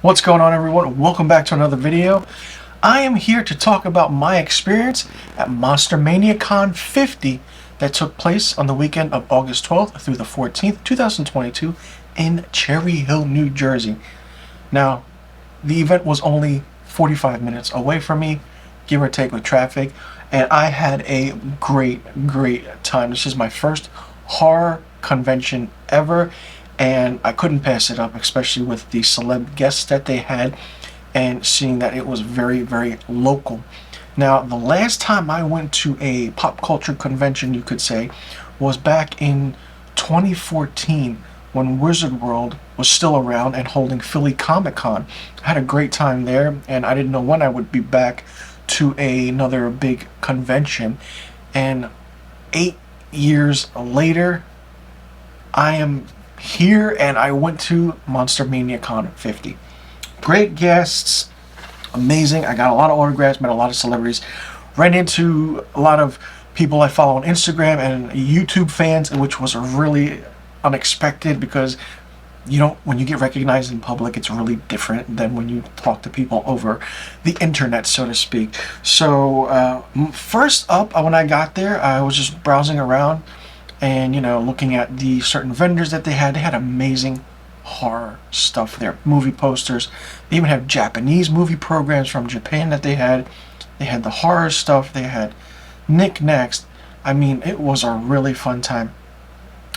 What's going on, everyone? Welcome back to another video. I am here to talk about my experience at Monster Mania Con 50 that took place on the weekend of August 12th through the 14th, 2022 in Cherry Hill, New Jersey. Now, the event was only 45 minutes away from me, give or take with traffic, and I had a great time. This is my first horror convention ever, and I couldn't pass it up, especially with the celeb guests that they had and seeing that it was very local. Now, the last time I went to a pop culture convention, you could say, was back in 2014 when Wizard World was still around and holding Philly Comic Con. I had a great time there, and I didn't know when I would be back to another big convention. And 8 years later, I am here, and I went to Monster Mania Con 50. Great guests, amazing. I got a lot of autographs, met a lot of celebrities, ran into a lot of people I follow on Instagram and YouTube fans, which was really unexpected because when you get recognized in public, it's really different than when you talk to people over the internet, so to speak. So first up, when I got there, I was just browsing around and looking at the certain vendors that they had. They had amazing horror stuff there, movie posters. They even have Japanese movie programs from Japan that they had. They had the horror stuff. They had knickknacks. I mean, it was a really fun time.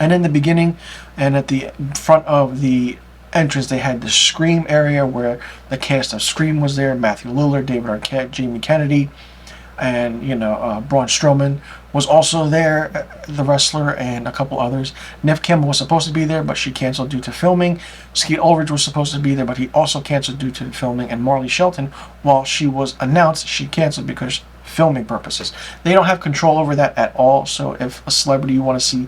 And in the beginning and at the front of the entrance, they had the Scream area where the cast of Scream was there. Matthew Lillard, David Arquette, Jamie Kennedy, and Braun Strowman was also there, the wrestler, and a couple others. Neve Campbell was supposed to be there, but she canceled due to filming. Skeet Ulrich was supposed to be there, but he also canceled due to filming. And Marley Shelton, while she was announced, she canceled because filming purposes. They don't have control over that at all. So if a celebrity you want to see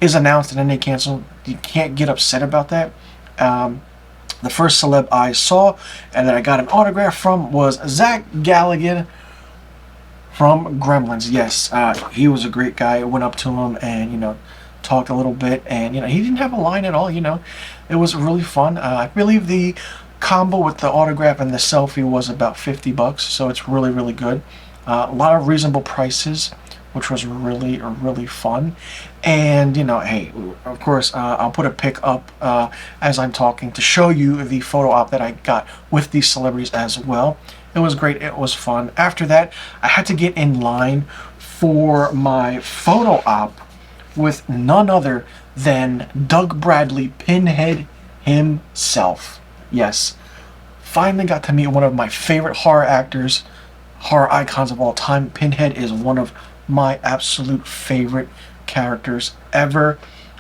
is announced and then they cancel, you can't get upset about that. The first celeb I saw and that I got an autograph from was Zach Galligan from Gremlins. Yes, he was a great guy. I went up to him and talked a little bit, and he didn't have a line at all. It was really fun. I believe the combo with the autograph and the selfie was about $50, so it's really good. A lot of reasonable prices, which was really fun. And hey, of course, I'll put a pic up as I'm talking to show you the photo op that I got with these celebrities as well. It was great. It was fun. After that, I had to get in line for my photo op with none other than Doug Bradley, Pinhead himself. Yes, finally got to meet one of my favorite horror actors, horror icons of all time. Pinhead is one of my absolute favorite characters ever.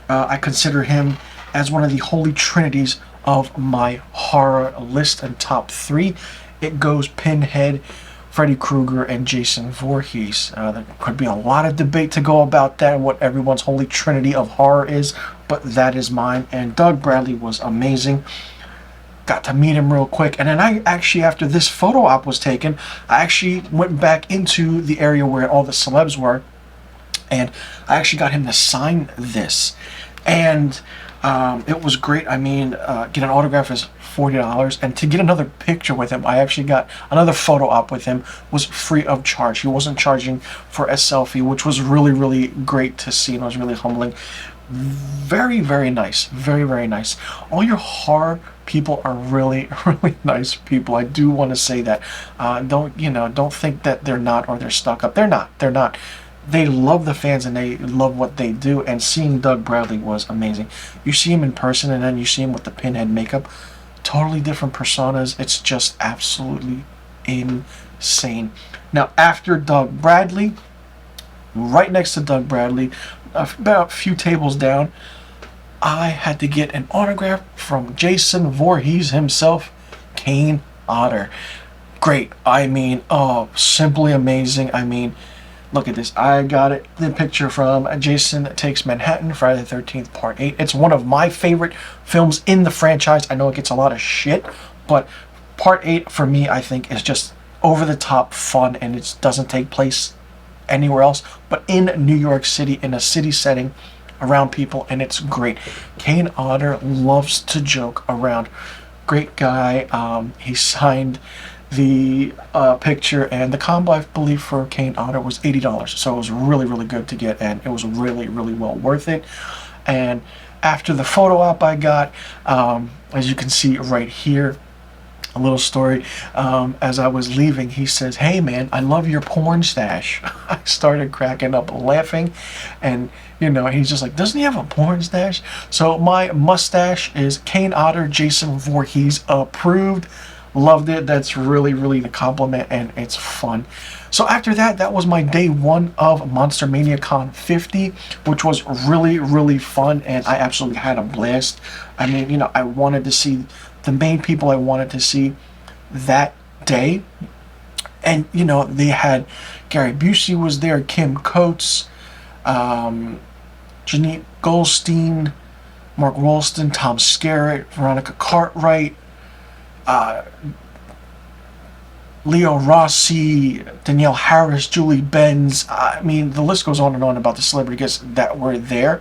I consider him as one of the holy trinities of my horror list and top 3. It goes Pinhead, Freddy Krueger, and Jason Voorhees. There could be a lot of debate to go about that and what everyone's holy trinity of horror is, but that is mine. And Doug Bradley was amazing. Got to meet him real quick, and then I actually, after this photo op was taken, I actually went back into the area where all the celebs were, and I actually got him to sign this, and it was great. I mean, get an autograph is $40, and to get another picture with him, I actually got another photo op with him, was free of charge. He wasn't charging for a selfie, which was really great to see, and it was really humbling. Very nice, very nice. All your horror people are really nice people. I do want to say that. Don't think that they're not, or they're stuck up. They're not. They love the fans and they love what they do, and seeing Doug Bradley was amazing. You see him in person and then you see him with the Pinhead makeup. Totally different personas. It's just absolutely insane. Now, after Doug Bradley, right next to Doug Bradley, about a few tables down, I had to get an autograph from Jason Voorhees himself, Kane Hodder. Great. I mean, simply amazing. I mean, look at this. I got it. The picture from Jason Takes Manhattan, Friday the 13th, Part 8. It's one of my favorite films in the franchise. I know it gets a lot of shit, but Part 8 for me, I think, is just over the top fun, and it doesn't take place anywhere else but in New York City, in a city setting around people, and it's great. Kane Hodder loves to joke around great guy. He signed the picture, and the combo, I believe, for Kane Otter was $80. So it was really, really good to get, and it was really, really well worth it. And after the photo op I got, as you can see right here, a little story. As I was leaving, he says, "Hey man, I love your porn stash." I started cracking up laughing, and he's just like, "Doesn't he have a porn stash?" So my mustache is Kane Otter Jason Voorhees approved. Loved it. That's really, really the compliment, and it's fun. So after that, that was my day one of Monster Mania Con 50, which was really, really fun, and I absolutely had a blast. I mean, I wanted to see the main people I wanted to see that day. And, they had Gary Busey was there, Kim Coates, Janine Goldstein, Mark Rolston, Tom Skerritt, Veronica Cartwright, Leo Rossi, Danielle Harris, Julie Benz. I mean, the list goes on and on about the celebrity guests that were there.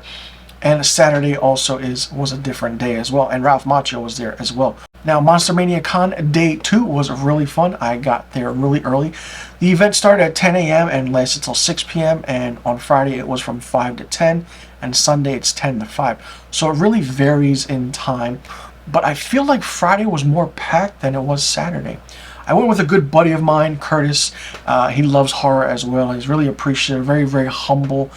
And Saturday also was a different day as well. And Ralph Macchio was there as well. Now, Monster Mania Con Day 2 was really fun. I got there really early. The event started at 10 a.m. and lasted until 6 p.m. And on Friday, it was from 5 to 10. And Sunday, it's 10 to 5. So it really varies in time. But I feel like Friday was more packed than it was Saturday. I went with a good buddy of mine, Curtis. He loves horror as well. He's really appreciative, very, very humble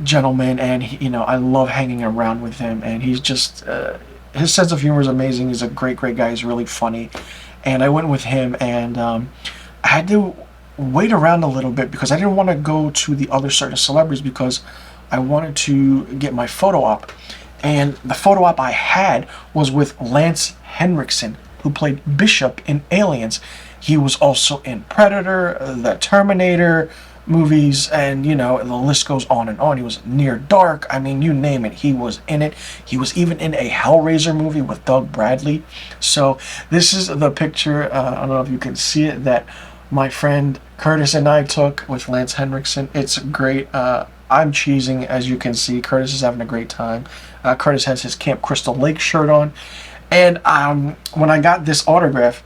gentleman, and I love hanging around with him. And he's just his sense of humor is amazing. He's a great, great guy. He's really funny, and I went with him, and I had to wait around a little bit because I didn't want to go to the other certain celebrities because I wanted to get my photo op. And the photo op I had was with Lance Henriksen, who played Bishop in Aliens. He was also in Predator, the Terminator movies, and the list goes on and on. He was Near Dark. I mean, you name it, he was in it. He was even in a Hellraiser movie with Doug Bradley. So this is the picture, I don't know if you can see it, that my friend Curtis and I took with Lance Henriksen. It's great. I'm cheesing, as you can see. Curtis is having a great time. Curtis has his Camp Crystal Lake shirt on. And when I got this autograph,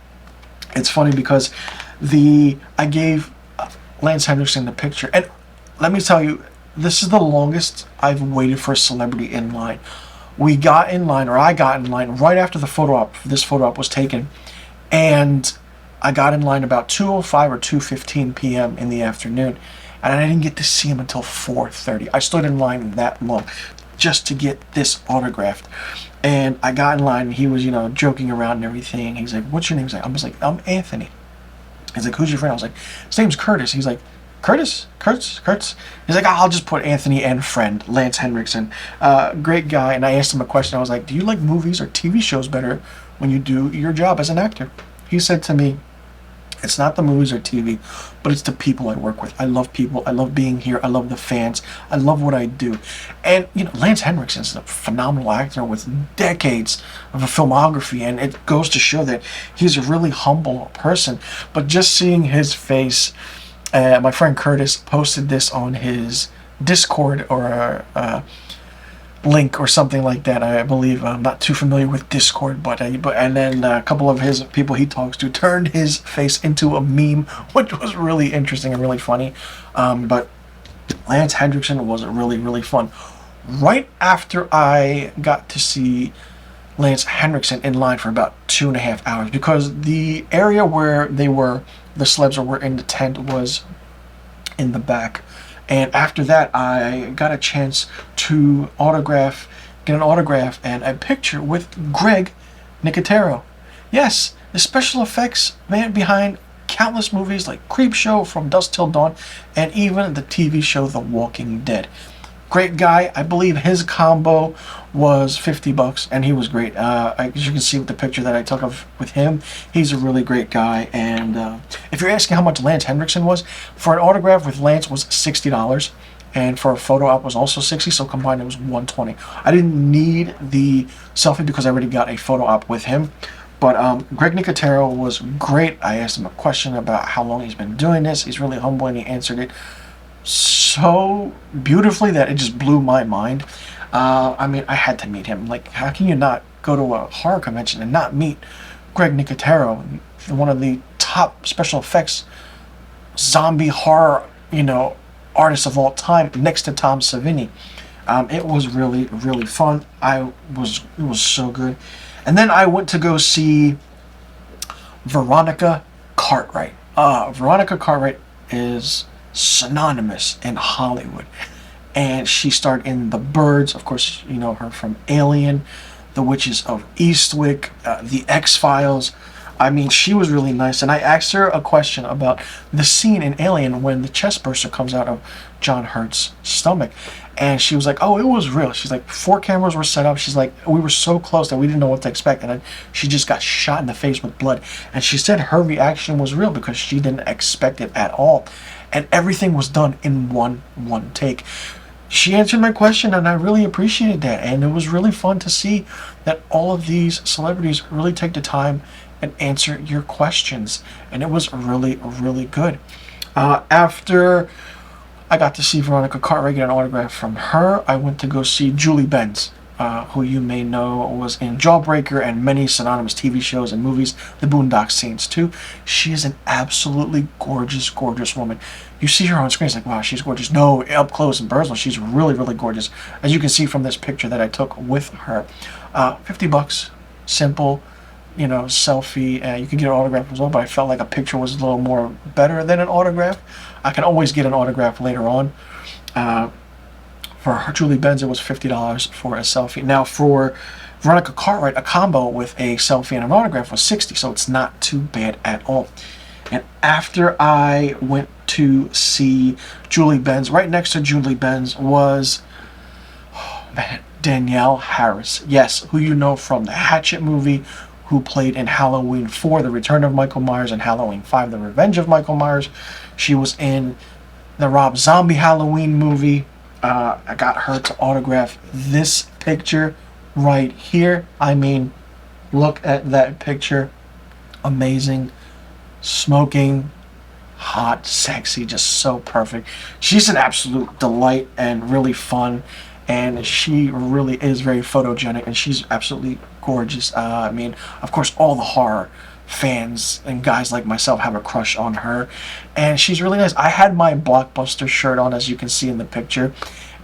it's funny because I gave Lance Henriksen the picture. And let me tell you, this is the longest I've waited for a celebrity in line. I got in line right after the photo op. This photo op was taken. And I got in line about 2:05 or 2:15 p.m. in the afternoon. And I didn't get to see him until 4:30. I stood in line that long just to get this autographed. And I got in line, and he was, joking around and everything. He's like, "What's your name?" I was like, "I'm Anthony." He's like, "Who's your friend?" I was like, "His name's Curtis." He's like, "Curtis? Kurtz?" He's like, "I'll just put Anthony and friend, Lance Henriksen." Great guy. And I asked him a question. I was like, "Do you like movies or TV shows better when you do your job as an actor?" He said to me, "It's not the movies or TV, but it's the people I work with. I love people. I love being here. I love the fans. I love what I do." And, Lance Henriksen's a phenomenal actor with decades of a filmography, and it goes to show that he's a really humble person. But just seeing his face, my friend Curtis posted this on his Discord or link or something like that. I believe I'm not too familiar with Discord, but and then a couple of his people he talks to turned his face into a meme, which was really interesting and really funny. But Lance Henriksen was really, really fun. Right after I got to see Lance Henriksen in line for about 2.5 hours, because the area where the celebs were in the tent was in the back. And after that, I got a chance to get an autograph and a picture with Greg Nicotero. Yes, the special effects man behind countless movies like Creepshow, From Dusk Till Dawn, and even the TV show The Walking Dead. Great guy. I believe his combo was $50, and he was great. As you can see with the picture that I took of with him, he's a really great guy. And if you're asking how much Lance Henriksen was, for an autograph with Lance was $60, and for a photo op was also $60. So combined, it was $120. I didn't need the selfie because I already got a photo op with him. But Greg Nicotero was great. I asked him a question about how long he's been doing this. He's really humble, and he answered it so beautifully that it just blew my mind. I mean, I had to meet him. Like, how can you not go to a horror convention and not meet Greg Nicotero, one of the top special effects zombie horror, artists of all time, next to Tom Savini. It was really, really fun. It was so good. And then I went to go see Veronica Cartwright. Veronica Cartwright is synonymous in Hollywood. And she starred in The Birds. Of course, you know her from Alien, The Witches of Eastwick, The X-Files. I mean, she was really nice. And I asked her a question about the scene in Alien when the chest burster comes out of John Hurt's stomach. And she was like, oh, it was real. She's like, 4 cameras were set up. She's like, we were so close that we didn't know what to expect. And then she just got shot in the face with blood. And she said her reaction was real because she didn't expect it at all. And everything was done in one take. She answered my question, and I really appreciated that. And it was really fun to see that all of these celebrities really take the time and answer your questions. And it was really, really good. After I got to see Veronica Cartwright, get an autograph from her, I went to go see Julie Benz, who you may know was in Jawbreaker and many synonymous TV shows and movies, The Boondock Saints too. She is an absolutely gorgeous, gorgeous woman. You see her on screen, it's like, wow, she's gorgeous. No, up close and personal, she's really, really gorgeous. As you can see from this picture that I took with her. $50, simple, selfie. You can get an autograph as well, but I felt like a picture was a little more better than an autograph. I can always get an autograph later on. For her, Julie Benz, it was $50 for a selfie. Now for Veronica Cartwright, a combo with a selfie and an autograph was $60, so it's not too bad at all. And after I went to see Julie Benz, right next to Julie Benz was Danielle Harris. Yes, who you know from the Hatchet movie, who played in Halloween 4, The Return of Michael Myers, and Halloween 5, The Revenge of Michael Myers. She was in the Rob Zombie Halloween movie. I got her to autograph this picture right here. I mean, look at that picture. Amazing. Smoking. Hot. Sexy. Just so perfect. She's an absolute delight and really fun. And she really is very photogenic, and she's absolutely gorgeous. I mean, of course, all the horror fans and guys like myself have a crush on her, and she's really nice. I had my Blockbuster shirt on, as you can see in the picture,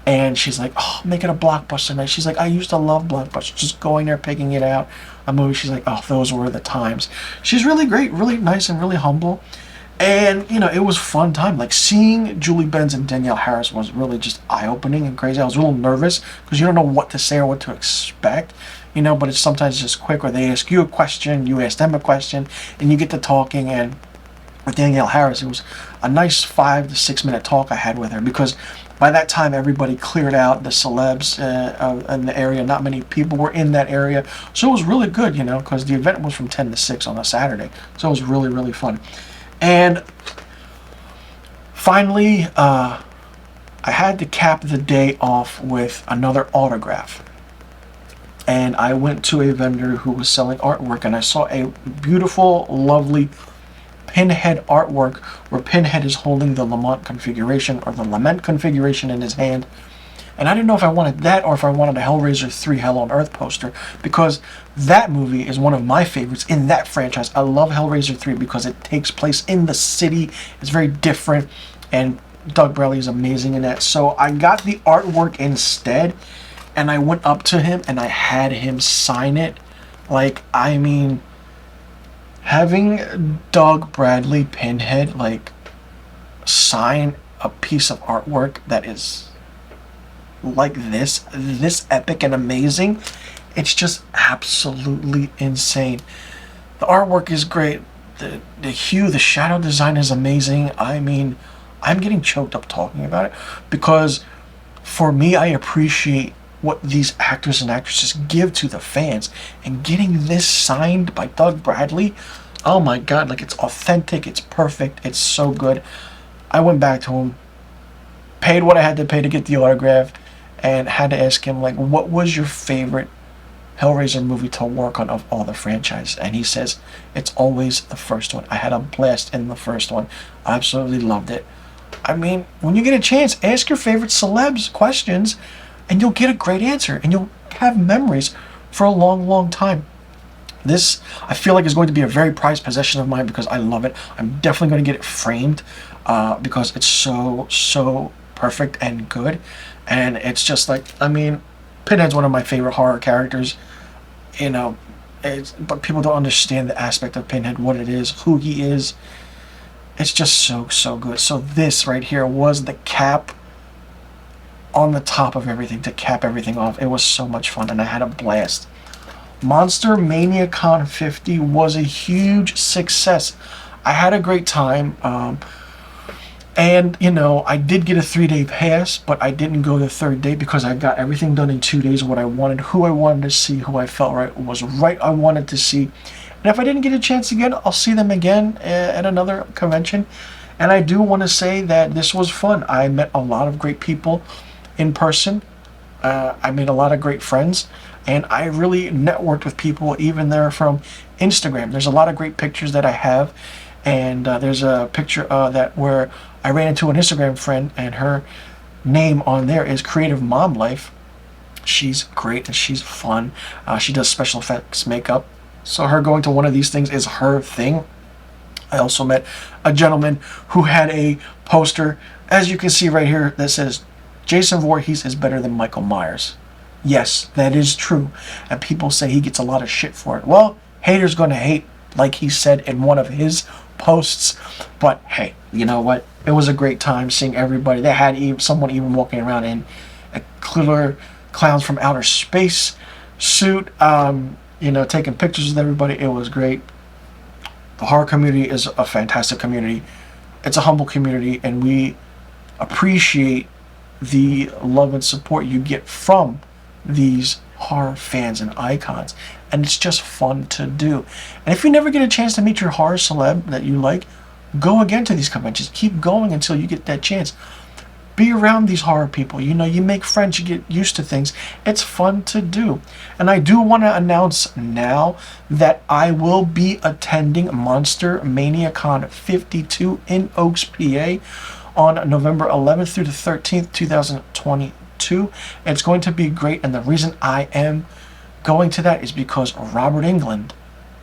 and she's like, oh, make it a Blockbuster night. She's like, I used to love Blockbuster, just going there, picking it out, a movie. She's like, oh, those were the times. She's really great, really nice, and really humble. And, it was fun time. Like, seeing Julie Benz and Danielle Harris was really just eye-opening and crazy. I was a little nervous because you don't know what to say or what to expect, but it's sometimes just quick, or they ask you a question, you ask them a question, and you get to talking. And with Danielle Harris, it was a nice 5 to 6 minute talk I had with her, because by that time everybody cleared out, the celebs in the area. Not many people were in that area. So it was really good, because the event was from 10 to 6 on a Saturday. So it was really, really fun. And finally, I had to cap the day off with another autograph. And I went to a vendor who was selling artwork, and I saw a beautiful, lovely Pinhead artwork where Pinhead is holding the Lament configuration in his hand. And I didn't know if I wanted that or if I wanted a Hellraiser 3 Hell on Earth poster, because that movie is one of my favorites in that franchise. I love Hellraiser 3 because it takes place in the city. It's very different, and Doug Bradley is amazing in that. So I got the artwork instead, and I went up to him and I had him sign it. Like, I mean, having Doug Bradley Pinhead, sign a piece of artwork that is like this epic and amazing, it's just absolutely insane. The artwork is great. The hue, the shadow design is amazing. I mean, I'm getting choked up talking about it, because for me, I appreciate what these actors and actresses give to the fans, and getting this signed by Doug Bradley, oh my god, it's authentic, it's perfect, it's so good. I went back to him, paid what I had to pay to get the autograph, and had to ask him, what was your favorite Hellraiser movie to work on of all the franchise? And he says, it's always the first one. I had a blast in the first one. I absolutely loved it. I mean, when you get a chance, ask your favorite celebs questions, and you'll get a great answer, and you'll have memories for a long, long time. This, I feel like, is going to be a very prized possession of mine because I love it. I'm definitely going to get it framed because it's so, so perfect and good. And it's just like, I mean, Pinhead's one of my favorite horror characters, you know, but people don't understand the aspect of Pinhead, what it is, who he is. It's just so, so good. So this right here was the cap on the top of everything to cap everything off. It was so much fun, and I had a blast. Monster Mania Con 50 was a huge success. I had a great time, and you know, I did get a 3-day pass, but I didn't go the third day because I got everything done in 2 days. What I wanted, who I wanted to see, who I felt was right. I wanted to see, and if I didn't get a chance again, I'll see them again at another convention. And I do want to say that this was fun. I met a lot of great people in person. I made a lot of great friends, and I really networked with people, even there from Instagram. There's a lot of great pictures that I have, and there's a picture that where I ran into an Instagram friend, and her name on there is Creative Mom Life. She's great and she's fun. She does special effects makeup, so her going to one of these things is her thing. I also met a gentleman who had a poster, as you can see right here, that says Jason Voorhees is better than Michael Myers. Yes, that is true. And people say he gets a lot of shit for it. Well, haters gonna hate, like he said in one of his posts. But hey, you know what? It was a great time seeing everybody. They had someone even walking around in a clear Clowns from Outer Space suit, you know, taking pictures with everybody. It was great. The horror community is a fantastic community. It's a humble community, and we appreciate the love and support you get from these horror fans and icons, and it's just fun to do. And if you never get a chance to meet your horror celeb that you like, go again to these conventions. Keep going until you get that chance. Be around these horror people. You know, you make friends, you get used to things. It's fun to do. And I do want to announce now that I will be attending Monster Mania Con 52 in Oaks, PA on November 11th through the 13th, 2022. It's going to be great, and the reason I am going to that is because Robert Englund,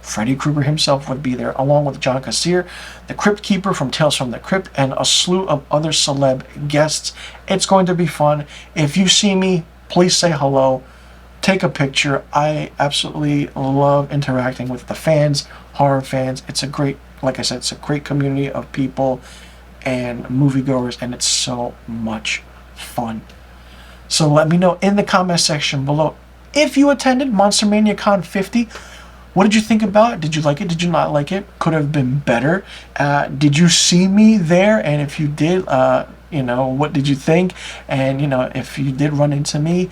Freddy Krueger himself, would be there, along with John Kassir, the Crypt Keeper from Tales from the Crypt, and a slew of other celeb guests. It's going to be fun. If you see me, please say hello, take a picture. I absolutely love interacting with the fans, horror fans. It's a great, like I said, it's a great community of people and moviegoers, and it's so much fun. So let me know in the comment section below if you attended Monster Mania Con 50. What did you think about it? Did you like it? Did you not like it? Could have been better. Did you see me there? And if you did, you know, what did you think? And, you know, if you did run into me,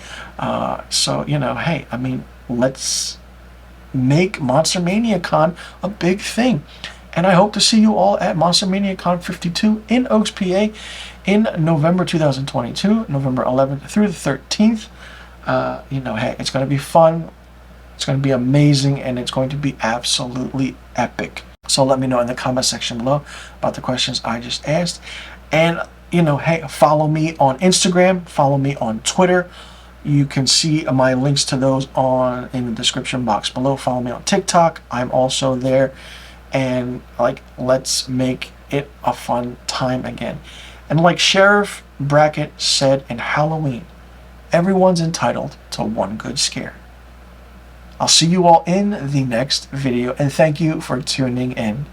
so, you know, hey, I mean, let's make Monster Mania Con a big thing. And I hope to see you all at Monster Mania Con 52 in Oaks, PA in November 2022, November 11th through the 13th. You know, hey, it's going to be fun. It's going to be amazing, and it's going to be absolutely epic. So let me know in the comment section below about the questions I just asked. And, you know, hey, follow me on Instagram, follow me on Twitter. You can see my links to those in the description box below. Follow me on TikTok. I'm also there. And, like, let's make it a fun time again. And like Sheriff Brackett said in Halloween, everyone's entitled to one good scare. I'll see you all in the next video, and thank you for tuning in.